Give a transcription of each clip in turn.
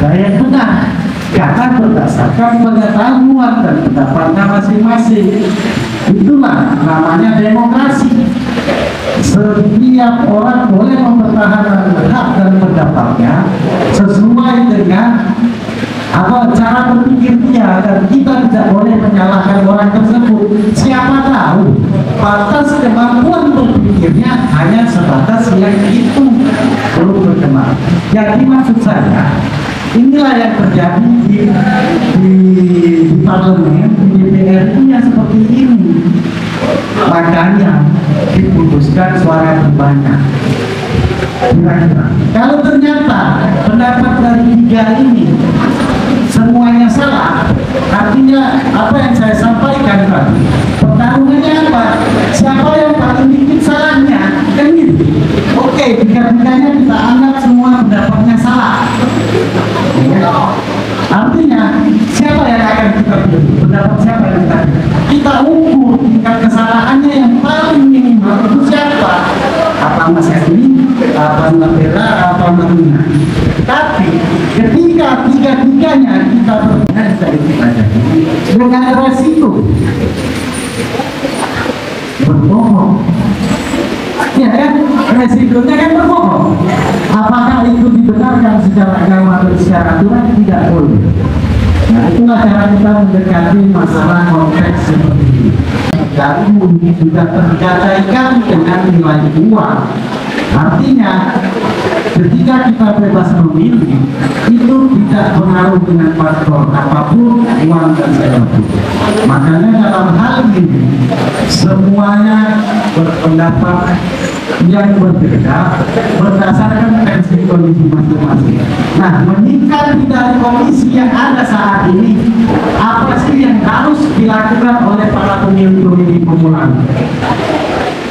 cara yang benar karena berdasarkan pengetahuan dan pendapatnya masing-masing. Itulah namanya demokrasi. Setiap orang boleh mempertahankan hak dan pendapatnya sesuai dengan cara berpikir dia, dan kita tidak boleh menyalahkan orang tersebut. Siapa tahu batas kemampuan berpikirnya hanya sebatas yang itu, belum berkembang. Jadi maksud saya, inilah yang terjadi di parlemen, di DPR itu yang seperti ini. Makanya diputuskan suara terbanyak. Kalau ternyata pendapat dari tiga ini semuanya salah, artinya apa yang saya sampaikan tadi, pertarungannya apa? Siapa yang paling dikit salahnya? Kan gitu. Oke, tiga-tiganya kita anggap semua pendapatnya salah. Artinya siapa yang akan kita pilih? Pendapat siapa yang kita pilih? Kita ukur tingkat kesalahannya yang paling minimal itu siapa? Apa Mas Edwin, apa Mbak Bella, apa Mbak Nina. Tapi ketika tiga-tiganya kita berhenti dari kita dengan resiko berbohong, ya kan, resikonya kan berbohong. Apakah itu dibenarkan secara agama atau secara aturan? Tidak boleh. Nah, itulah cara kita mendekati masalah konteks seperti ini. Dan juga terkaitan dengan nilai uang. Artinya, ketika kita bebas memilih, itu tidak pengaruh dengan faktor apapun, uang dan sebagainya. Makanya dalam hal ini, semuanya berpendapat yang berbeda berdasarkan versi kondisi masing-masing. Nah, menyikapi dari kondisi yang ada saat ini, apa sih yang harus dilakukan oleh para pemilih pemula?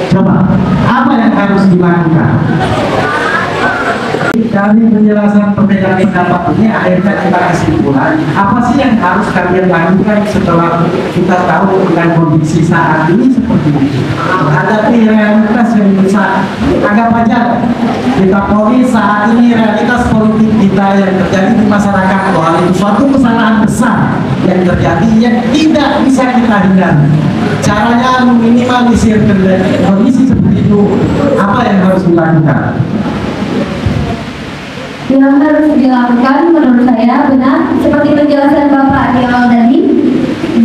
Coba, apa yang harus dilakukan? Dari penjelasan perbedaan pendapat ini akhirnya kita kesimpulan apa sih yang harus kalian lakukan setelah kita tahu dengan kondisi saat ini seperti ini. Menghadapi realitas yang bisa anggap aja kita polis saat ini, realitas politik kita yang terjadi di masyarakat, bahwa itu suatu kesalahan besar yang terjadi yang tidak bisa kita hindari. Caranya meminimalisir kondisi seperti itu, apa yang harus dilakukan? Yang harus dilakukan menurut saya benar seperti penjelasan Bapak di awal tadi.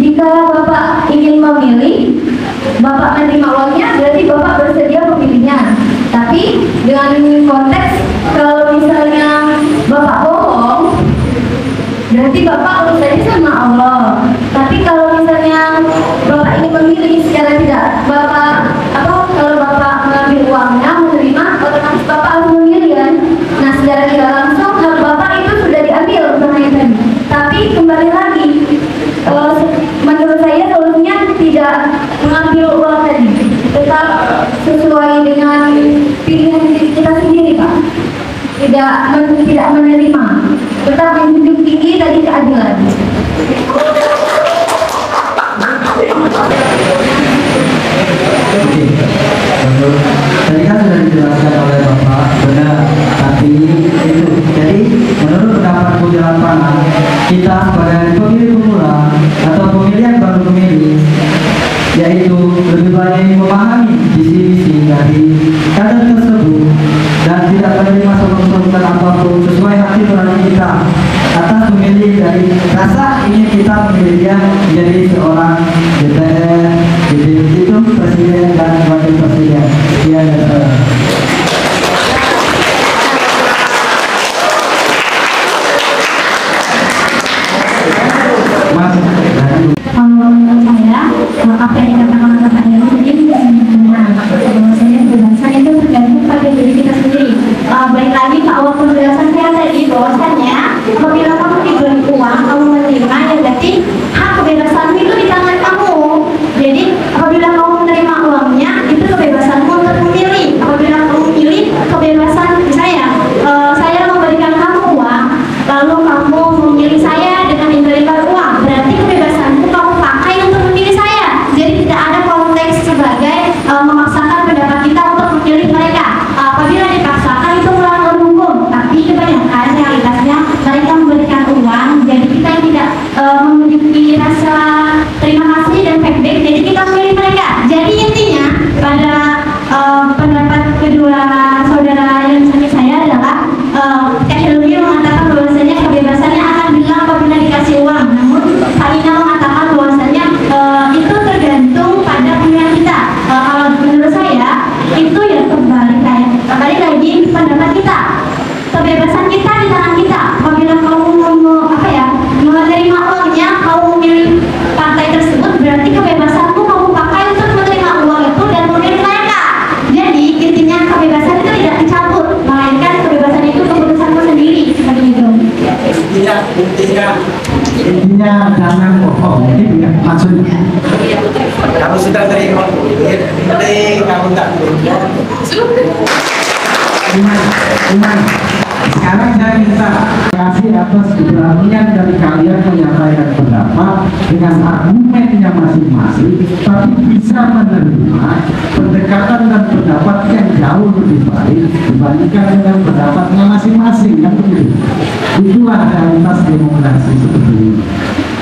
Jika Bapak ingin memilih, Bapak menerima uangnya, berarti Bapak bersedia memilihnya. Tapi dengan konteks kalau misalnya Bapak bohong, berarti Bapak urusannya sama Allah. Tapi kalau misalnya Bapak ingin memilih secara tidak, Bapak kalau Bapak mengambil uangnya, menerima, otomatis Bapak harus memilih kan. Nah, secara tidak langsung hak Bapak itu sudah diambil uangnya tadi. Tapi kembali lagi, menurut saya solusinya tidak mengambil uang tadi, tetap sesuai dengan pilihan kita sendiri, Pak. Tidak menerima, tetap menjunjung tinggi tadi keadilan. Tadi kan sudah dijelaskan oleh Bapak, benar, tapi itu. Jadi menurut pendapatku di lapangan, kita sebagai pemilih pemula atau pemilih yang baru pemilih, yaitu lebih banyak memahami visi-visi dari kader tersebut dan tidak menerima solusi apapun sesuai hati nurani kita atas memilih dari rasa ingin kita memilih dia menjadi seorang DPR, itu presiden dan wakil presiden. Sekian dan apa yang dikatakan oleh Pak Heru mungkin benar. Saya penjelasan itu tergantung pada diri kita sendiri. Balik lagi ke awal penjelasan saya tadi, bahwasannya apabila kamu diberi uang, kamu menerima, ya berarti hak kebebasanmu itu di tangan kamu. Jadi apabila kamu menerima uangnya, itu kebebasanmu untuk memilih. Apabila kamu memilih, kebebasan saya memberikan kamu uang, lalu kamu memilih saya dengan memberikan uang, berarti kebebasanmu kamu pakai untuk memilih saya. Jadi tidak ada Intinya jangan bohong, gitu ya maksudnya. Kalau sudah terima duit, kamu tak Iman. Sekarang saya minta kasih atas keberanian dari kalian menyampaikan pendapat dengan argumennya masing-masing, tapi bisa menerima pendekatan dan pendapat yang jauh lebih baik dibandingkan dengan pendapatnya masing-masing, kan begitu? Itulah realitas demokrasi seperti ini.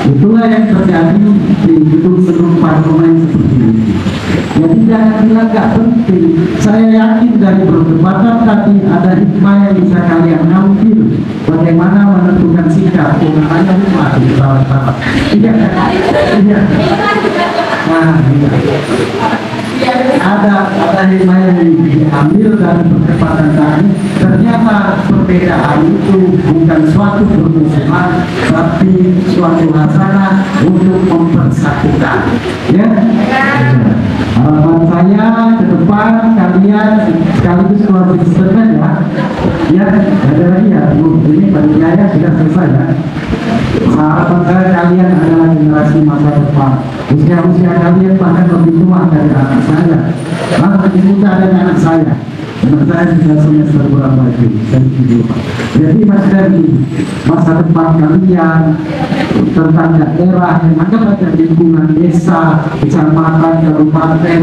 Itulah yang terjadi di gedung-gedung parlemen seperti ini. Jadi jangan bilang gak penting. Saya yakin dari perdebatan tadi ada hikmah yang bisa kalian ambil. Bagaimana menentukan sikap, namanya hikmah di bawah-bawah. Iya kan? Iya. Nah, iya. Ada hikmah yang diambil dari perdebatan tadi. Ternyata perbedaan itu bukan suatu permusuhan, tapi suatu hasanah untuk mempersatukan. Ya. Harapan saya ke depan kalian sekaligus closing statement ya. Ada lagi ya, Bu. Ini bagi saya sudah selesai ya. Harapan saya kalian adalah generasi masa depan. Usia kalian bahkan lebih tua dari anak saya, lebih muda dari anak saya. Anak saya sudah semester berapa itu? Jadi Mas Ferdi, masa depan kalian tentang daerah yang ada pada lingkungan desa, kecamatan, kabupaten,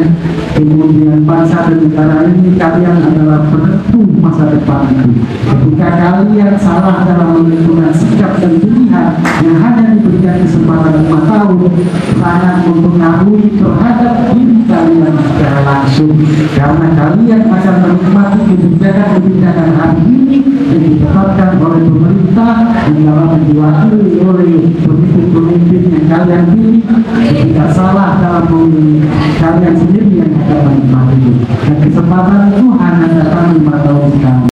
kemudian bangsa dan negara ini, kalian adalah penentu masa depan itu. Ketika kalian salah dalam menentukan sikap dan pilihan yang hanya diberikan kesempatan 5 tahun, sangat mempengaruhi terhadap diri kalian secara langsung, karena kalian akan menikmati kebijakan-kebijakan hari ini yang ditetapkan oleh pemerintah yang dalam diwakili oleh pemimpin-pemimpin yang kalian pilih. Ketika salah dalam memilih, kalian sendiri yang akan menikmati. Dan kesempatan itu hanya datang 5 tahun sekali.